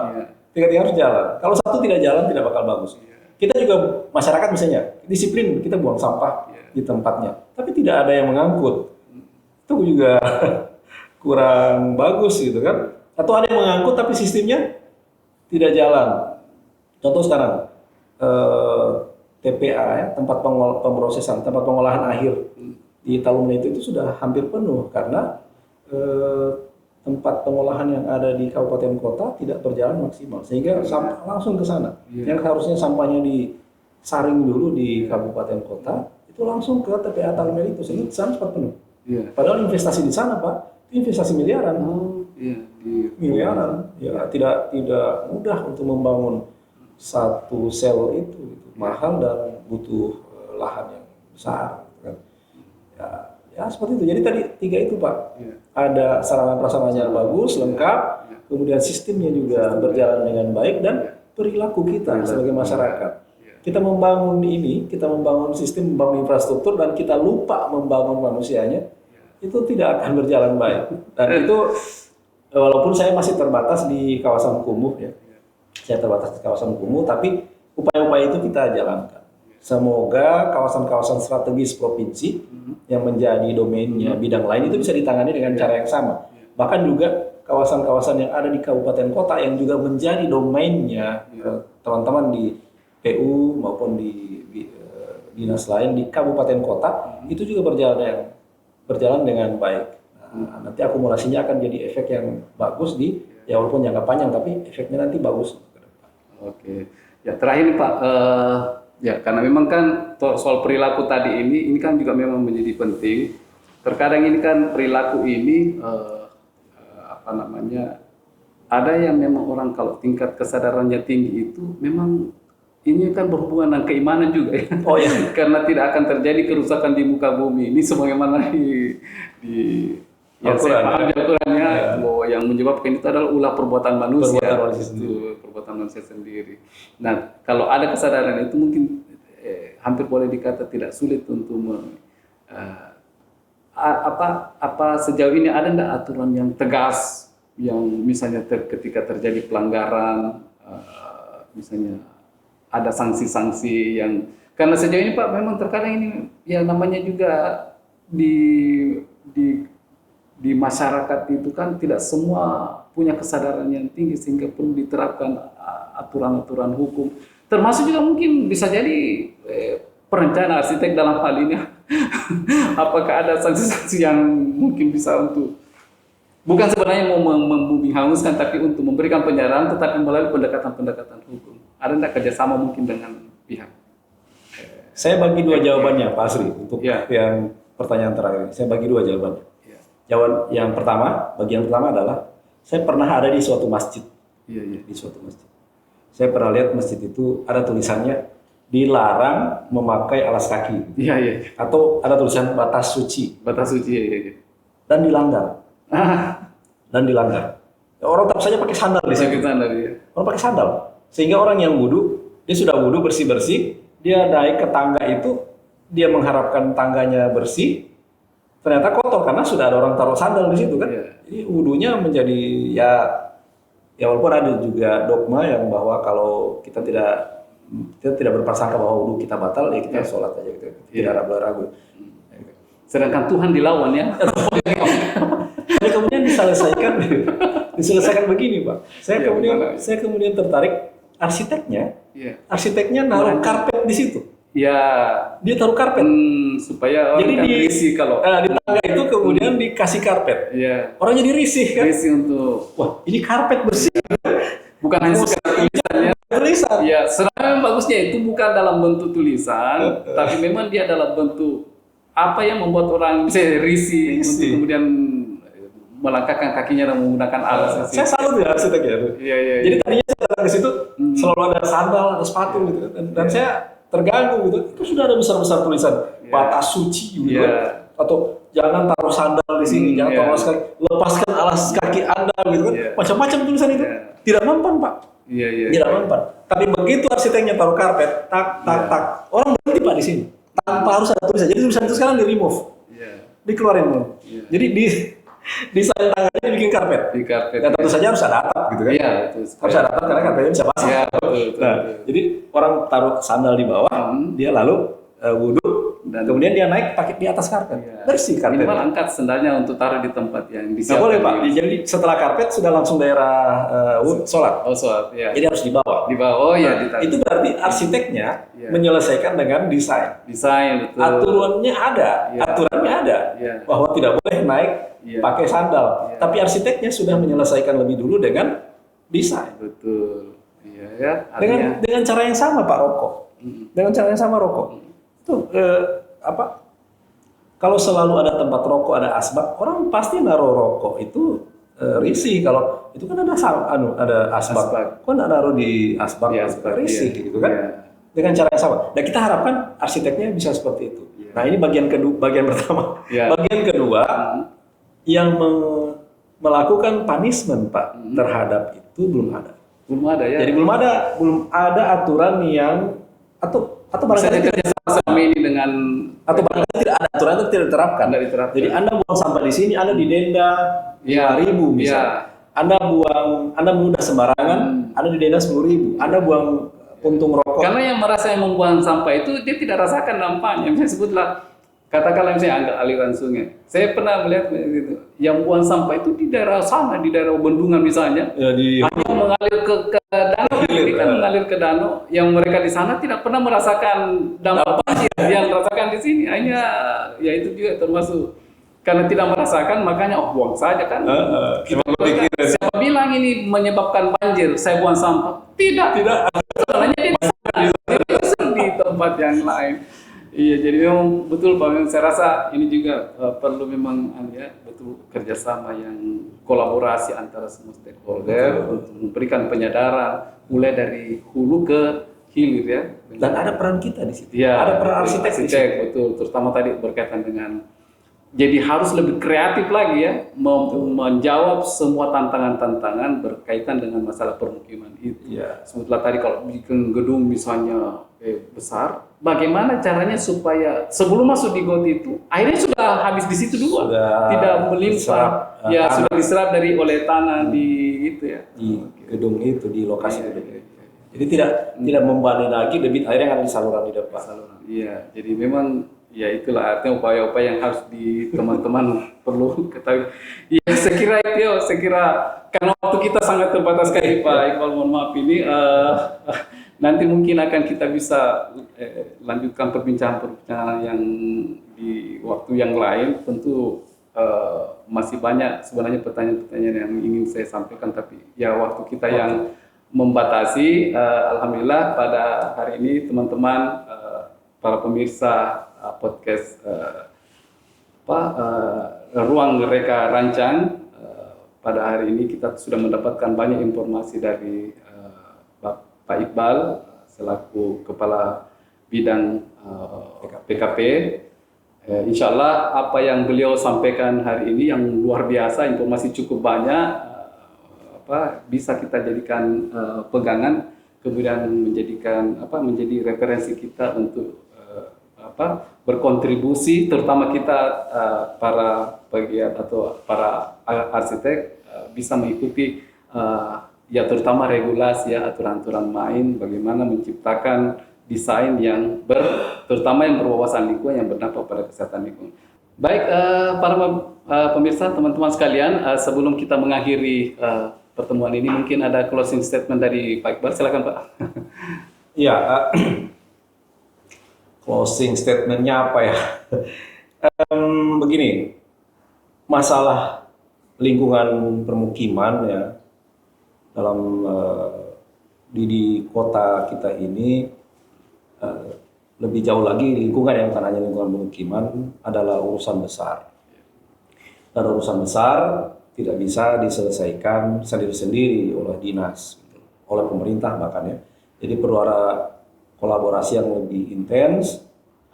Tiga-tiga harus jalan. Kalau satu tidak jalan tidak bakal bagus. Kita juga masyarakat misalnya disiplin, kita buang sampah di tempatnya, tapi tidak ada yang mengangkut. Itu juga kurang bagus gitu kan. Atau ada yang mengangkut tapi sistemnya tidak jalan. Contoh sekarang TPA ya, tempat pemrosesan, tempat pengolahan akhir di Talunai itu sudah hampir penuh karena tempat pengolahan yang ada di kabupaten kota tidak berjalan maksimal sehingga sampah langsung ke sana. Yang harusnya sampahnya disaring dulu di kabupaten kota itu langsung ke TPA Talunai itu sehingga sana cepat penuh. Padahal investasi di sana Pak, itu investasi miliaran. Miliaran. Ya tidak mudah untuk membangun satu sel itu gitu. Mahal dan butuh lahan yang besar kan. Ya seperti itu. Jadi tadi tiga itu Pak. Ada sarana prasarananya bagus, lengkap, kemudian sistemnya juga berjalan dengan baik dan perilaku kita sebagai masyarakat. Kita membangun kita membangun sistem, membangun infrastruktur dan kita lupa membangun manusianya, itu tidak akan berjalan baik. Dan itu walaupun saya masih terbatas di kawasan kumuh ya. Saya terbatas di kawasan kumuh, tapi upaya-upaya itu kita jalankan. Semoga kawasan-kawasan strategis provinsi yang menjadi domainnya bidang lain itu bisa ditangani dengan cara yang sama. Bahkan juga kawasan-kawasan yang ada di kabupaten kota yang juga menjadi domainnya teman-teman di PU maupun di dinas lain di kabupaten kota itu juga berjalan dengan baik. Nanti akumulasinya akan jadi efek yang bagus di Ya walaupun jangka panjang tapi efeknya nanti bagus ke depan. Oke. Ya terakhir nih Pak, ya karena memang kan soal perilaku tadi ini kan juga memang menjadi penting. Terkadang ini kan perilaku ini apa namanya, ada yang memang orang kalau tingkat kesadarannya tinggi itu memang ini kan berhubungan dengan keimanan juga ya. Oh ya. Karena tidak akan terjadi kerusakan di muka bumi ini sebagaimana di yang saya paham di Al-Qurannya, bahwa yang menyebabkan itu adalah ulah perbuatan manusia. Perbuatan manusia sendiri. Nah, kalau ada kesadaran itu mungkin hampir boleh dikata tidak sulit untuk apa sejauh ini ada enggak aturan yang tegas yang misalnya ketika terjadi pelanggaran, misalnya ada sanksi-sanksi yang, karena sejauh ini Pak memang terkadang ini yang namanya juga di masyarakat itu kan tidak semua punya kesadaran yang tinggi sehingga perlu diterapkan aturan-aturan hukum, termasuk juga mungkin bisa jadi perencana arsitek dalam hal ini. Apakah ada sanksi-sanksi yang mungkin bisa untuk bukan sebenarnya mau membumi hanguskan, tapi untuk memberikan penyerahan tetapi melalui pendekatan-pendekatan hukum. Ada tidak kerjasama mungkin dengan pihak? Saya bagi dua jawabannya Pak Asri untuk yang pertanyaan terakhir ini. Saya bagi dua jawabannya. Jawaban yang pertama, bagian pertama adalah saya pernah ada di suatu masjid. Di suatu masjid. Saya pernah lihat masjid itu ada tulisannya dilarang memakai alas kaki. Atau ada tulisan batas suci. Batas suci. Dan dilanggar. Dan dilanggar. Orang tetap saja pakai sandal di sini. Orang pakai sandal. Sehingga orang yang wudu, dia sudah wudu bersih-bersih, dia naik ke tangga itu, dia mengharapkan tangganya bersih, ternyata kotor karena sudah ada orang taruh sandal di situ kan. Jadi wudunya menjadi ya walaupun ada juga dogma yang bahwa kalau kita tidak berprasangka bahwa wudu kita batal, ya kita sholat aja gitu. Tidak ragu-ragu. Sedangkan Tuhan dilawan ya. Jadi kemudian diselesaikan begini Pak. Saya kemudian tertarik arsiteknya naruh karpet di situ. Dia taruh karpet supaya jadi kan risih kalau di tangga itu kemudian dikasih karpet. Orang jadi risih kan. Risih untuk wah ini karpet bersih. Bukan hanya tulisannya. Tulisan. Sebenarnya bagusnya itu bukan dalam bentuk tulisan, tapi memang dia dalam bentuk apa yang membuat orang bisa risih. Untuk kemudian melangkahkan kakinya dan menggunakan alas. Saya salut ya arsitek ya. Jadi tadinya saya datang ke situ selalu ada sandal, ada sepatu gitu dan saya terganggu gitu. Itu sudah ada besar-besar tulisan batas suci gitu atau jangan taruh sandal di sini, jangan taruh alas kaki, lepaskan alas kaki Anda gitu kan. Macam-macam tulisan itu. Tidak mempan Pak. Tidak mempan. Tapi begitu arsiteknya taruh karpet, tak, orang berhenti Pak di sini. Tanpa harus ada tulisan. Jadi tulisan itu sekarang di remove. Dikeluarin dulu. Jadi desain tangganya dibikin karpet. Dan tentu saja harus ada atap gitu kan. Harus ada atap karena karpetnya bisa basah. Jadi orang taruh sandal di bawah, dia lalu wudhu, dan kemudian dia naik pakai di atas karpet. Bersih karpet. Minimal angkat sendalnya untuk taruh di tempat yang disiapkan. Boleh Pak. Jadi setelah karpet sudah langsung daerah sholat. Sholat. Jadi harus di bawah. Itu berarti arsiteknya menyelesaikan dengan desain. Betul. Aturannya ada. Bahwa tidak boleh naik pakai sandal. Tapi arsiteknya sudah menyelesaikan lebih dulu dengan desain. Betul. Dengan cara yang sama Pak Rokok. Dengan cara yang sama Rokok. Itu kalau selalu ada tempat rokok, ada asbak, orang pasti naruh rokok itu risih. Kalau itu kan ada asbak. Kok nggak naruh di asbak? Risih gitu kan. Dengan cara yang sama. Nah kita harapkan arsiteknya bisa seperti itu. Nah ini bagian pertama. Bagian kedua yang melakukan punishment Pak terhadap itu belum ada. Jadi belum ada aturan yang atau barangkali kerjasama ini dengan atau barangkali tidak ada aturan itu tidak diterapkan. Jadi Anda buang sampah di sini Anda didenda 5.000 misalnya. Anda meludah sembarangan Anda didenda 10.000. Anda buang puntung rokok. Karena yang merasa yang membuang sampah itu dia tidak rasakan dampaknya. Misalnya sebutlah katakanlah misalnya anggap aliran sungai. Saya pernah melihat gitu. Yang buang sampah itu di daerah sana, di daerah bendungan misalnya. Hanya mengalir ke danau, mengalir ke danau. Yang mereka di sana tidak pernah merasakan dampak yang dirasakan di sini. Hanya ya itu juga termasuk karena tidak merasakan makanya buang saja kan. Siapa bilang ini menyebabkan banjir? Saya buang sampah. Tidak. Soalnya dia di tempat yang lain. Iya, jadi memang betul Pak. Saya rasa ini juga perlu memang betul kerjasama yang kolaborasi antara semua stakeholder untuk memberikan penyadaran mulai dari hulu ke hilir ya. Dan ada peran kita di situ. Ya, ada peran arsitek di situ. Betul. Terutama tadi berkaitan dengan jadi harus lebih kreatif lagi ya menjawab semua tantangan-tantangan berkaitan dengan masalah permukiman itu. Ya. Sebutlah tadi kalau bikin gedung misalnya besar, bagaimana caranya supaya sebelum masuk di got itu airnya sudah habis di situ dulu, tidak melimpah, sudah diserap oleh tanah di itu ya. Di gedung itu, di lokasi itu. Jadi tidak membebani lagi debit air yang ada di saluran di depan. Iya, jadi memang ya itulah artinya upaya-upaya yang harus teman-teman perlu ketahui. Ya saya kira karena waktu kita sangat terbatas sekali Pak Iqbal, mohon maaf ini nanti mungkin akan kita bisa lanjutkan perbincangan yang di waktu yang lain. Tentu masih banyak sebenarnya pertanyaan-pertanyaan yang ingin saya sampaikan, tapi ya waktu kita yang membatasi. Alhamdulillah pada hari ini teman-teman para pemirsa podcast Ruang Reka Rancang, pada hari ini kita sudah mendapatkan banyak informasi dari Pak Iqbal selaku Kepala Bidang PKP. Insya Allah apa yang beliau sampaikan hari ini yang luar biasa, informasi cukup banyak, bisa kita jadikan pegangan, kemudian menjadi referensi kita untuk berkontribusi, terutama kita para pegiat atau para arsitek bisa mengikuti ya terutama regulasi ya, aturan-aturan main, bagaimana menciptakan desain yang terutama yang berwawasan lingkungan, yang berdampak pada kesehatan lingkungan. Baik, para pemirsa, teman-teman sekalian, sebelum kita mengakhiri pertemuan ini, mungkin ada closing statement dari Pak Iqbal, silakan Pak. Iya, closing statementnya apa ya? Begini, masalah lingkungan permukiman ya dalam di kota kita ini lebih jauh lagi, lingkungan yang bukan hanya lingkungan permukiman adalah urusan besar. Dan urusan besar tidak bisa diselesaikan sendiri-sendiri oleh dinas, oleh pemerintah bahkan ya. Jadi perlu ada kolaborasi yang lebih intens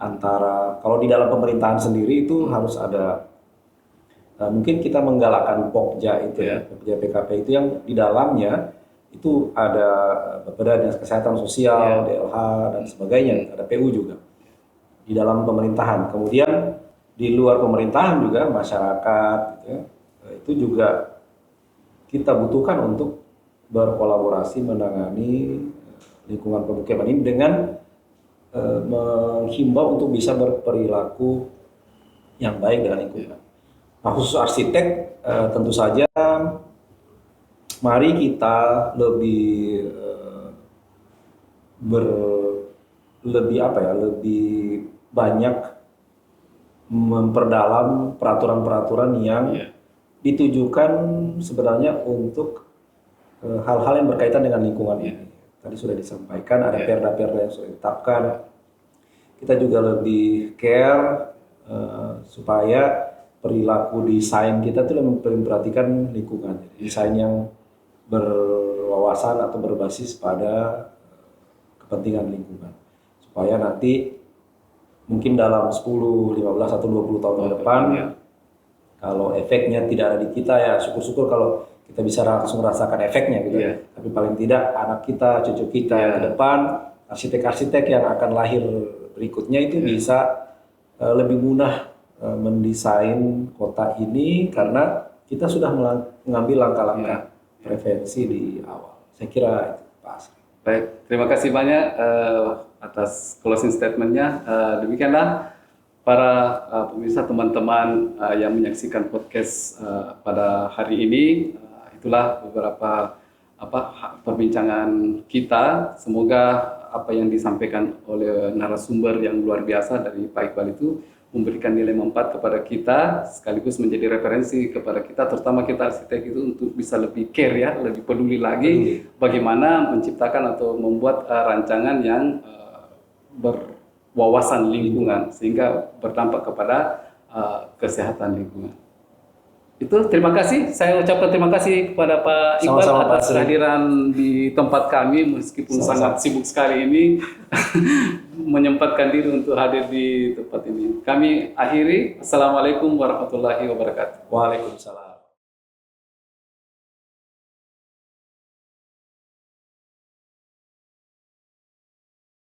antara, kalau di dalam pemerintahan sendiri itu harus ada mungkin kita menggalakkan Pokja itu ya, Pokja PKP itu yang di dalamnya itu ada Badan Dinas Kesehatan Sosial, DLH dan sebagainya, ada PU juga di dalam pemerintahan. Kemudian di luar pemerintahan juga masyarakat gitu ya, itu juga kita butuhkan untuk berkolaborasi menangani lingkungan permukiman ini dengan menghimbau untuk bisa berperilaku yang baik dengan lingkungan. Nah, khusus arsitek tentu saja mari kita lebih lebih banyak memperdalam peraturan-peraturan yang ditujukan sebenarnya untuk hal-hal yang berkaitan dengan lingkungan ini. Tadi sudah disampaikan ada perda-perda yang sudah ditetapkan. Kita juga lebih care supaya perilaku desain kita itu memperhatikan lingkungan. Desain yang berwawasan atau berbasis pada kepentingan lingkungan. Supaya nanti mungkin dalam 10, 15 atau 20 tahun ke depan kalau efeknya tidak ada di kita, ya syukur-syukur kalau kita bisa langsung merasakan efeknya gitu. Tapi paling tidak anak kita, cucu kita ke depan, arsitek-arsitek yang akan lahir berikutnya itu bisa lebih mudah mendesain kota ini karena kita sudah mengambil langkah-langkah prevensi di awal. Saya kira itu Pak Asri. Baik, terima kasih banyak atas closing statementnya. Demikianlah para pemirsa, teman-teman yang menyaksikan podcast pada hari ini. Itulah beberapa perbincangan kita. Semoga apa yang disampaikan oleh narasumber yang luar biasa dari Pak Iqbal itu memberikan nilai manfaat kepada kita, sekaligus menjadi referensi kepada kita, terutama kita arsitek itu untuk bisa lebih care ya, lebih peduli lagi bagaimana menciptakan atau membuat rancangan yang berwawasan lingkungan sehingga berdampak kepada kesehatan lingkungan. Itu terima kasih, saya ucapkan terima kasih kepada Pak Iqbal Sama-sama, atas Pak Sri. kehadiran di tempat kami meskipun sangat sibuk sekali ini menyempatkan diri untuk hadir di tempat ini. Kami akhiri, Assalamualaikum warahmatullahi wabarakatuh. Waalaikumsalam.